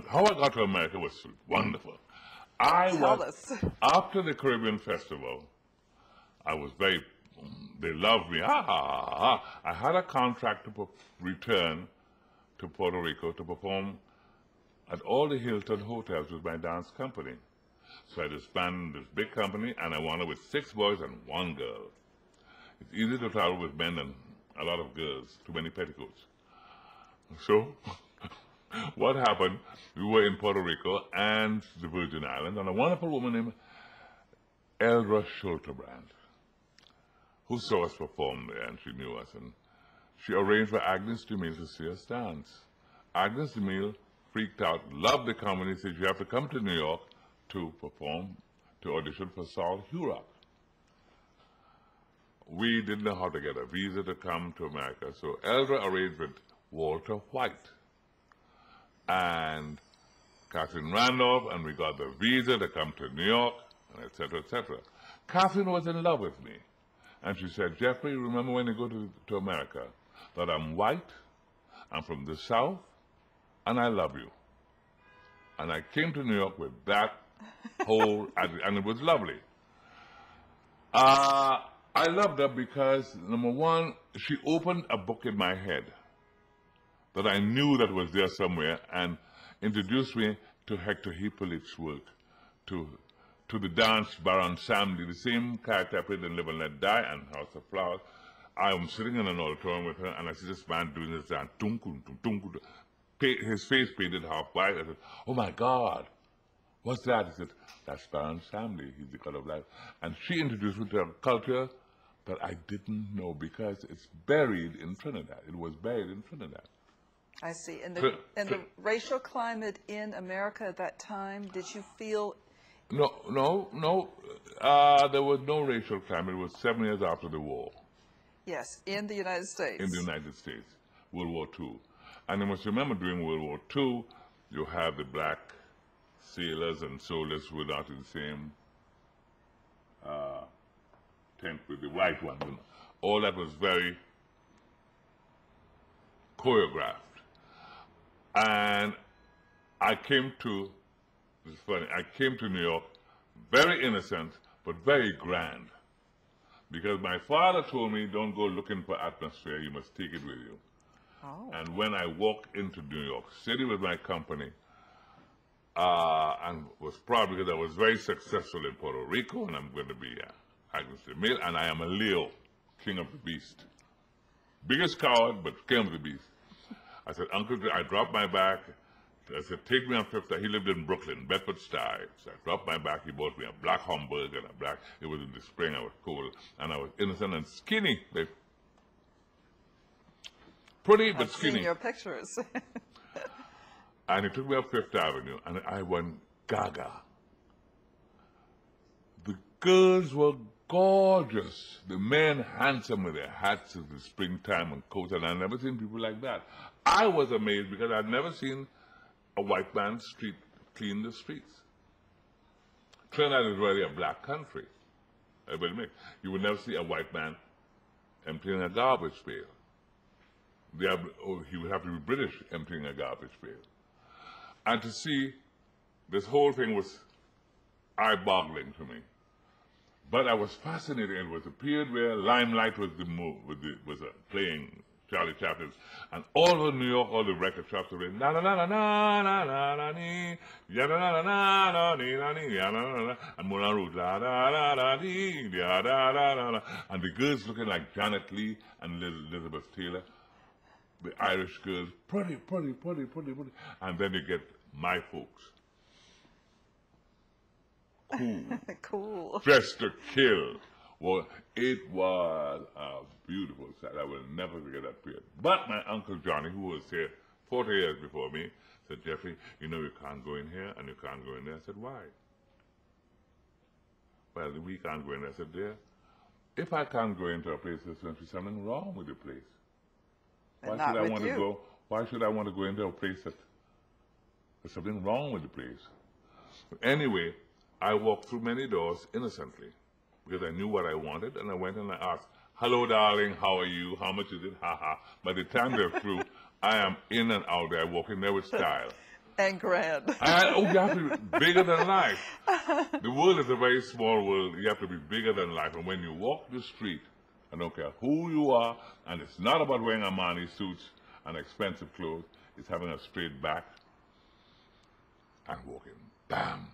How I got to America was wonderful. Tell us. After the Caribbean Festival, I was very, they loved me. I had a contract to return to Puerto Rico to perform at all the Hilton hotels with my dance company. So I disbanded this big company, and I wanted with 6 boys and 1 girl. It's easy to travel with men and a lot of girls, too many petticoats. So what happened, we were in Puerto Rico and the Virgin Islands, and a wonderful woman named Eldra Schulterbrand, who saw us perform there, and she knew us, and she arranged for Agnes DeMille to see us dance. Agnes DeMille freaked out, loved the comedy, said you have to come to New York to perform, to audition for Saul Hurock. We didn't know how to get a visa to come to America, so Eldra arranged with Walter White and Catherine Randolph, and we got the visa to come to New York, and etc., etc. Catherine was in love with me, and she said, Geoffrey, remember when you go to America, that I'm white, I'm from the South, and I love you. And I came to New York with that whole, and it was lovely. I loved her because, number one, she opened a book in my head that I knew that was there somewhere, and introduced me to Hector Hippolyte's work, to the dance bar ensemble, the same character I played in Live and Let Die and House of Flowers. I am sitting in an auditorium with her, and I see this man doing this dance, his face painted half white. I said, oh my God, what's that? He said, that's bar ensemble, he's the God of life. And she introduced me to a culture that I didn't know, because it's buried in Trinidad. It was buried in Trinidad. I see. And the racial climate in America at that time, did you feel? No. There was no racial climate. It was 7 years after the war. Yes, in the United States. In the United States, World War II. And you must remember, during World War II, you have the black sailors and soldiers who were not in the same tent with the white ones. You know. All that was very choreographed. And I came to, it's funny, I came to New York very innocent, but very grand. Because my father told me, don't go looking for atmosphere, you must take it with you. Oh. And when I walked into New York City with my company, and was proud because I was very successful in Puerto Rico, and I'm going to be Agnes DeMille, and I am a Leo, king of the beast. Biggest coward, but king of the beast. I said, Uncle, I dropped my bag. I said, take me on Fifth. He lived in Brooklyn, Bedford-Stuyvesant. So I dropped my bag. He bought me a black Homburg and a black. It was in the spring. I was cold, and I was innocent and skinny. Pretty, but skinny. I've seen your pictures. And he took me up Fifth Avenue, and I went gaga. The girls were gorgeous. The men handsome with their hats in the springtime and coats, and I'd never seen people like that. I was amazed because I'd never seen a white man clean the streets. Trinidad is really a black country. You would never see a white man emptying a garbage pail. He would have to be British emptying a garbage pail. And to see this whole thing was eye-boggling to me. But I was fascinated. It was a period where Limelight was playing Charlie Chaplin's, and all over New York, all the record shops were na na na na na na na na ni, ya na na na na na ni ya na na na, and Moulin Rouge la da da da dee da da da da, and the girls looking like Janet Leigh and Elizabeth Taylor, the Irish girls, pretty, and then you get my folks. Cool. Cool. Dressed to kill. Well, it was a beautiful sight. I will never forget that period. But my Uncle Johnny, who was here 40 years before me, said, Geoffrey, you know you can't go in here and you can't go in there. I said, why? Well, we can't go in there. I said, dear, if I can't go into a place, there's going to be something wrong with the place. Why should I want to go? Why should I want to go into a place that there's something wrong with the place? But anyway, I walked through many doors innocently because I knew what I wanted, and I went and I asked, hello, darling, how are you? How much is it? Ha ha. By the time they're through, I am in and out there, walking there with style. And grand. You have to be bigger than life. The world is a very small world. You have to be bigger than life. And when you walk the street, I don't care who you are, and it's not about wearing Armani suits and expensive clothes. It's having a straight back and walking. Bam.